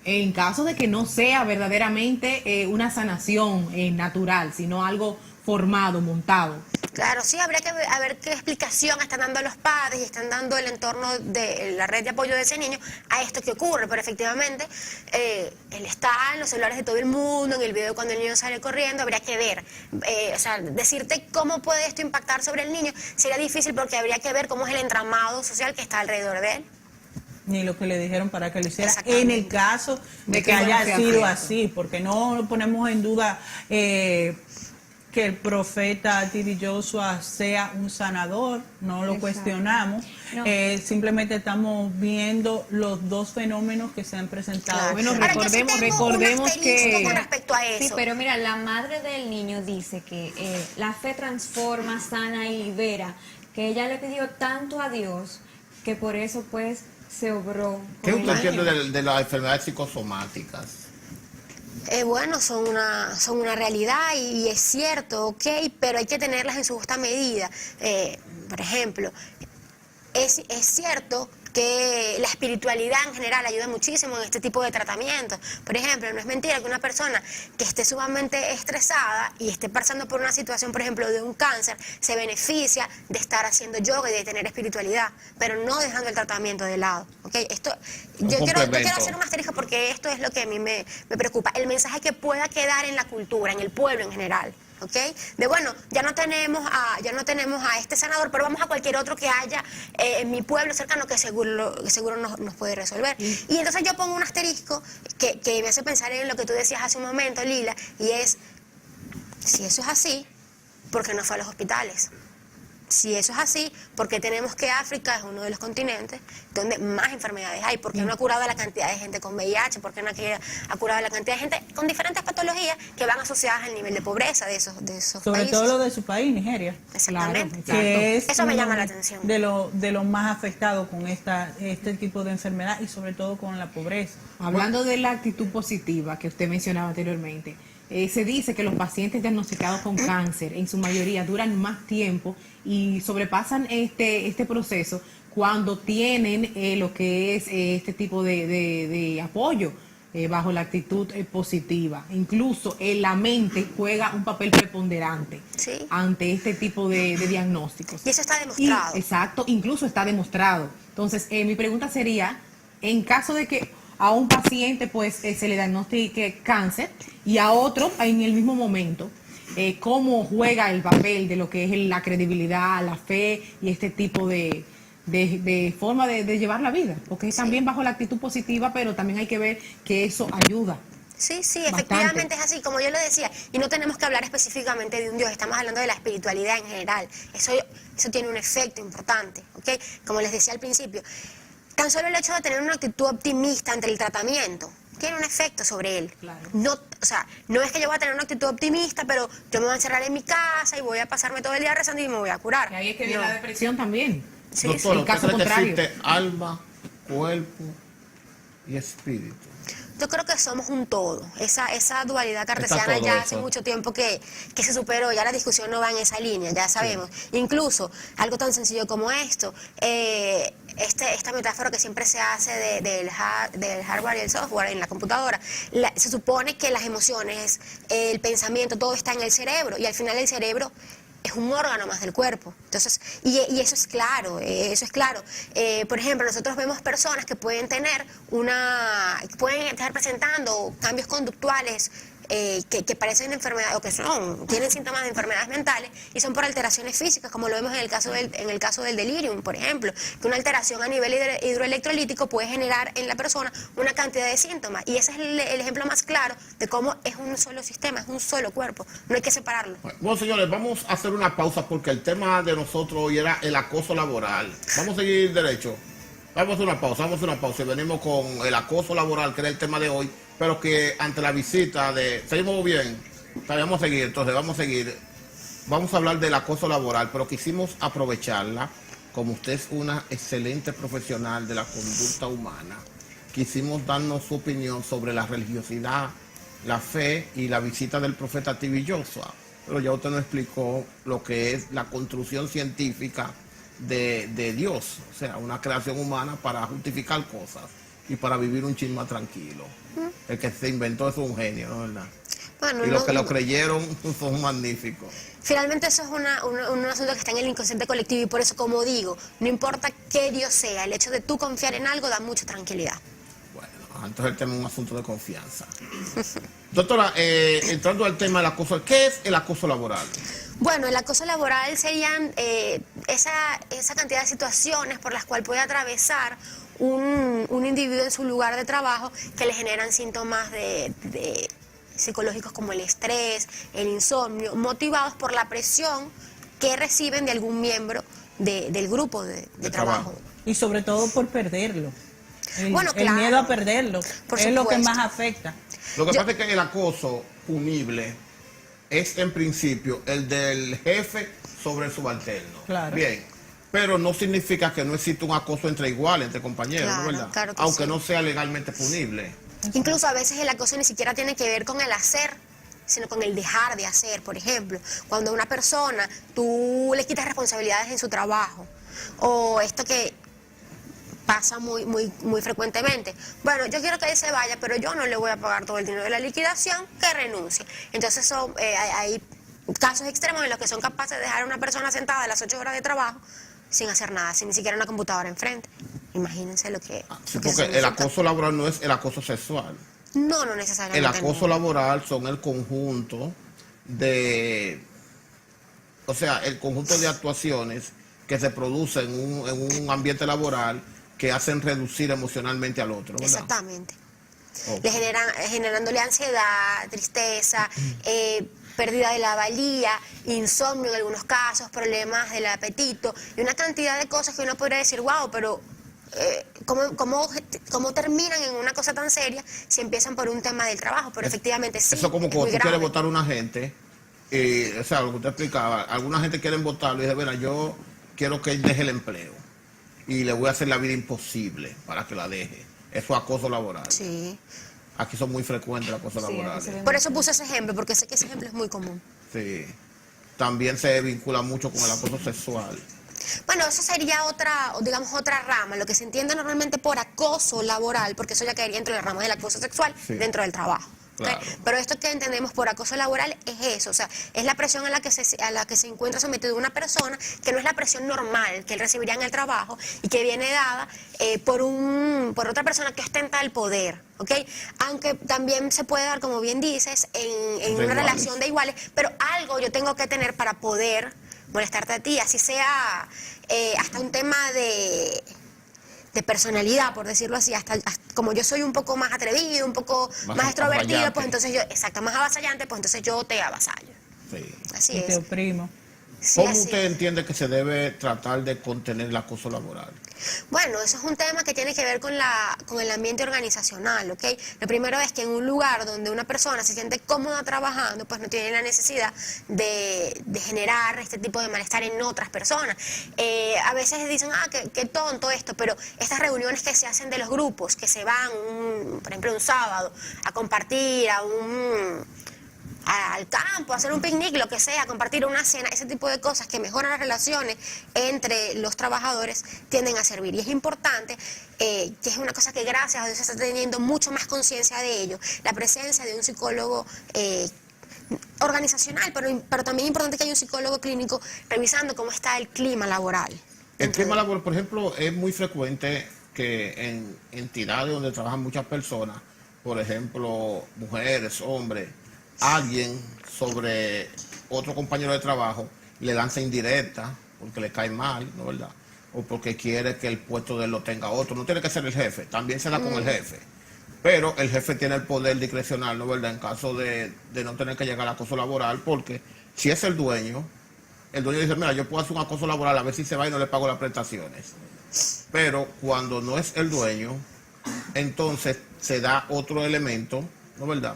En caso de que no sea verdaderamente una sanación natural, sino algo formado, montado. Claro, sí, habría que ver qué explicación están dando los padres y están dando el entorno de la red de apoyo de ese niño a esto que ocurre. Pero efectivamente, él está en los celulares de todo el mundo, en el video cuando el niño sale corriendo, habría que ver. O sea, decirte cómo puede esto impactar sobre el niño sería difícil porque habría que ver cómo es el entramado social que está alrededor de él. Ni lo que le dijeron para que lo hiciera en el caso de que haya sido así, porque no ponemos en duda que el profeta T.B. Joshua sea un sanador, no lo cuestionamos, no. Simplemente estamos viendo los dos fenómenos que se han presentado. Claro. Bueno, recordemos que con respecto a eso. Sí, pero mira, la madre del niño dice que la fe transforma, sana y libera, que ella le pidió tanto a Dios que por eso pues se obró. ¿Qué usted entiende de las enfermedades psicosomáticas? Bueno, son una realidad y es cierto, ok, pero hay que tenerlas en su justa medida. Por ejemplo, es cierto que la espiritualidad en general ayuda muchísimo en este tipo de tratamientos. Por ejemplo, no es mentira que una persona que esté sumamente estresada y esté pasando por una situación, por ejemplo, de un cáncer, se beneficia de estar haciendo yoga y de tener espiritualidad, pero no dejando el tratamiento de lado. ¿Okay? Yo quiero hacer un asterisco porque esto es lo que a mí me preocupa. El mensaje que pueda quedar en la cultura, en el pueblo en general. ¿Okay? De bueno, ya no tenemos a este sanador, pero vamos a cualquier otro que haya en mi pueblo cercano que seguro nos puede resolver. Y entonces yo pongo un asterisco que me hace pensar en lo que tú decías hace un momento, Lila, y es, si eso es así, ¿por qué no fue a los hospitales? Si eso es así, ¿por qué tenemos que África es uno de los continentes donde más enfermedades hay? ¿Por qué no ha curado la cantidad de gente con VIH? ¿Por qué no ha curado la cantidad de gente con diferentes patologías que van asociadas al nivel de pobreza de esos Sobre países? todo lo de su país, Nigeria. Exactamente. Claro, que es eso me llama la atención. De los más afectados con este tipo de enfermedad y sobre todo con la pobreza. Hablando de la actitud positiva que usted mencionaba anteriormente, se dice que los pacientes diagnosticados con cáncer en su mayoría duran más tiempo y sobrepasan este proceso cuando tienen lo que es este tipo de apoyo bajo la actitud positiva. Incluso la mente juega un papel preponderante ante este tipo de diagnósticos. Y eso está demostrado. Exacto, incluso está demostrado. Entonces, mi pregunta sería, en caso de que a un paciente pues se le diagnostique cáncer y a otro en el mismo momento, cómo juega el papel de lo que es la credibilidad, la fe y este tipo de forma de llevar la vida, porque es también bajo la actitud positiva, pero también hay que ver que eso ayuda. Sí, efectivamente es así, como yo lo decía, y no tenemos que hablar específicamente de un Dios, estamos hablando de la espiritualidad en general, eso tiene un efecto importante, ¿ok? Como les decía al principio, tan solo el hecho de tener una actitud optimista ante el tratamiento tiene un efecto sobre él. Claro. No es que yo voy a tener una actitud optimista, pero yo me voy a encerrar en mi casa y voy a pasarme todo el día rezando y me voy a curar. Y ahí es que viene la depresión también. Sí, Doctor, el caso contrario. existe alma, cuerpo y espíritu. Yo creo que somos un todo. Esa dualidad cartesiana ya hace mucho tiempo que se superó. Ya la discusión no va en esa línea, ya sabemos. Sí. Incluso algo tan sencillo como esto, esta metáfora que siempre se hace del hardware y el software en la computadora. Se supone que las emociones, el pensamiento, todo está en el cerebro y al final el cerebro es un órgano más del cuerpo. Entonces, y eso es claro, por ejemplo, nosotros vemos personas que pueden estar presentando cambios conductuales que parecen enfermedades, o que tienen síntomas de enfermedades mentales, y son por alteraciones físicas, como lo vemos en el caso del delirium, por ejemplo, que una alteración a nivel hidroelectrolítico puede generar en la persona una cantidad de síntomas, y ese es el ejemplo más claro de cómo es un solo sistema, es un solo cuerpo, no hay que separarlo. Bueno, señores, vamos a hacer una pausa porque el tema de nosotros hoy era el acoso laboral. Vamos a seguir derecho. Vamos a hacer una pausa y venimos con el acoso laboral, que era el tema de hoy, pero que ante la visita seguimos bien, vamos a seguir, vamos a hablar del acoso laboral, pero quisimos aprovecharla, como usted es una excelente profesional de la conducta humana, quisimos darnos su opinión sobre la religiosidad, la fe y la visita del profeta T.B. Joshua, pero ya usted nos explicó lo que es la construcción científica de Dios, o sea, una creación humana para justificar cosas. y para vivir un chin más tranquilo. El que se inventó eso es un genio, ¿no es verdad? Bueno, Y los que lo creyeron son magníficos. Finalmente eso es un asunto que está en el inconsciente colectivo y por eso, como digo, no importa qué Dios sea, el hecho de tú confiar en algo da mucha tranquilidad. Bueno, entonces el tema es un asunto de confianza. Doctora, entrando al tema del acoso, ¿qué es el acoso laboral? Bueno, el acoso laboral serían esa cantidad de situaciones por las cuales puede atravesar un individuo en su lugar de trabajo que le generan síntomas de psicológicos como el estrés, el insomnio, motivados por la presión que reciben de algún miembro del grupo de trabajo. Y sobre todo por perderlo. Bueno, El claro. miedo a perderlo Por es lo que supuesto. más afecta. Lo que pasa es que el acoso punible es en principio el del jefe sobre el subalterno. Claro. Bien, pero no significa que no exista un acoso entre iguales, entre compañeros, Claro, ¿no es verdad? claro que Aunque sí. no sea legalmente punible. Incluso a veces el acoso ni siquiera tiene que ver con el hacer, sino con el dejar de hacer. Por ejemplo, cuando a una persona tú le quitas responsabilidades en su trabajo, o esto que pasa muy frecuentemente. Bueno, yo quiero que él se vaya, pero yo no le voy a pagar todo el dinero de la liquidación, que renuncie. Entonces hay casos extremos en los que son capaces de dejar a una persona sentada a las 8 horas de trabajo sin hacer nada, sin ni siquiera una computadora enfrente. Imagínense lo que... Sí, lo que porque el significa. acoso laboral no es el acoso sexual. No El necesariamente. acoso no. laboral son el conjunto de... O sea, el conjunto de actuaciones que se producen en un ambiente laboral que hacen reducir emocionalmente al otro, ¿verdad? Exactamente. Ok. Le generándole ansiedad, tristeza, pérdida de la valía, insomnio en algunos casos, problemas del apetito y una cantidad de cosas que uno podría decir, wow, pero ¿cómo terminan en una cosa tan seria si empiezan por un tema del trabajo? Pero efectivamente sí. Eso como es cuando muy tú quieres grave. votar a una gente, o sea, lo que usted explicaba, alguna gente quiere votarlo y dice, mira, yo quiero que él deje el empleo y le voy a hacer la vida imposible para que la deje. Eso es acoso laboral. Sí. Aquí son muy frecuentes los acosos Sí, laborales. aquí se ve Por eso puse ese ejemplo, porque sé que ese ejemplo es muy común. Sí. También se vincula mucho con el acoso sexual. Bueno, eso sería otra, digamos, otra rama, lo que se entiende normalmente por acoso laboral, porque eso ya caería dentro de la rama del acoso sexual, Sí. dentro del trabajo. ¿ok? Claro. Pero esto que entendemos por acoso laboral es eso, o sea, es la presión a la que se encuentra sometido una persona, que no es la presión normal que él recibiría en el trabajo y que viene dada por otra persona que ostenta el poder, ¿ok? Aunque también se puede dar, como bien dices, en De una iguales. relación de iguales, pero algo yo tengo que tener para poder molestarte a ti, así sea hasta un tema de personalidad, por decirlo así, hasta como yo soy un poco más atrevido, un poco más extrovertido, avasallante. pues entonces yo, exacto, más avasallante, pues entonces yo te avasallo. Sí. Así Y te es. oprimo. Sí, ¿Cómo así. usted entiende que se debe tratar de contener el acoso laboral? Bueno, eso es un tema que tiene que ver con el ambiente organizacional, ¿ok? Lo primero es que en un lugar donde una persona se siente cómoda trabajando, pues no tiene la necesidad de generar este tipo de malestar en otras personas. A veces dicen, qué tonto esto, pero estas reuniones que se hacen de los grupos, que se van, por ejemplo, un sábado, a compartir al campo, a hacer un picnic, lo que sea, compartir una cena, ese tipo de cosas que mejoran las relaciones entre los trabajadores tienden a servir. Y es importante, que es una cosa que gracias a Dios se está teniendo mucho más conciencia de ello, la presencia de un psicólogo organizacional, pero también es importante que haya un psicólogo clínico revisando cómo está el clima laboral. El clima laboral, por ejemplo, es muy frecuente que en entidades donde trabajan muchas personas, por ejemplo, mujeres, hombres, alguien sobre otro compañero de trabajo le lanza indirecta porque le cae mal, ¿no es verdad? O porque quiere que el puesto de él lo tenga otro. No tiene que ser el jefe, también se da con el jefe. Pero el jefe tiene el poder discrecional, ¿no es verdad? En caso de no tener que llegar al acoso laboral, porque si es el dueño dice, mira, yo puedo hacer un acoso laboral a ver si se va y no le pago las prestaciones. Pero cuando no es el dueño, entonces se da otro elemento, ¿no es verdad?,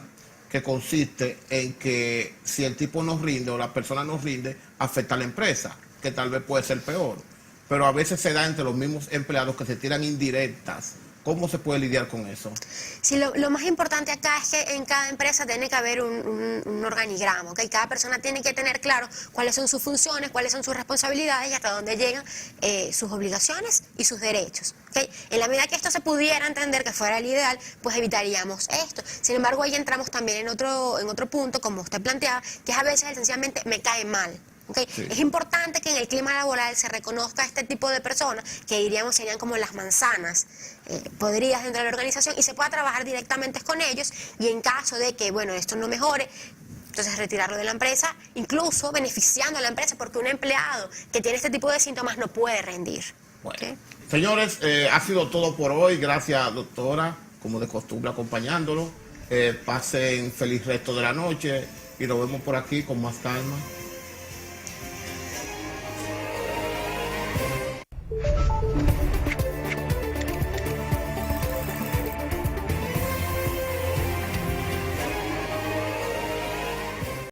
que consiste en que si el tipo no rinde o la persona no rinde, afecta a la empresa, que tal vez puede ser peor. Pero a veces se da entre los mismos empleados que se tiran indirectas ¿Cómo se puede lidiar con eso? Sí, lo más importante acá es que en cada empresa tiene que haber un organigrama, ¿ok? Cada persona tiene que tener claro cuáles son sus funciones, cuáles son sus responsabilidades y hasta dónde llegan sus obligaciones y sus derechos, ¿ok? En la medida que esto se pudiera entender que fuera el ideal, pues evitaríamos esto. Sin embargo, ahí entramos también en otro punto, como usted planteaba, que es a veces esencialmente me cae mal. Okay. Sí. Es importante que en el clima laboral se reconozca este tipo de personas que diríamos serían como las manzanas podridas dentro de la organización y se pueda trabajar directamente con ellos y en caso de que, bueno, esto no mejore, entonces retirarlo de la empresa, incluso beneficiando a la empresa porque un empleado que tiene este tipo de síntomas no puede rendir. Bueno. ¿Okay? Señores, ha sido todo por hoy. Gracias, doctora, como de costumbre, acompañándolo. Pasen feliz resto de la noche y nos vemos por aquí con más calma.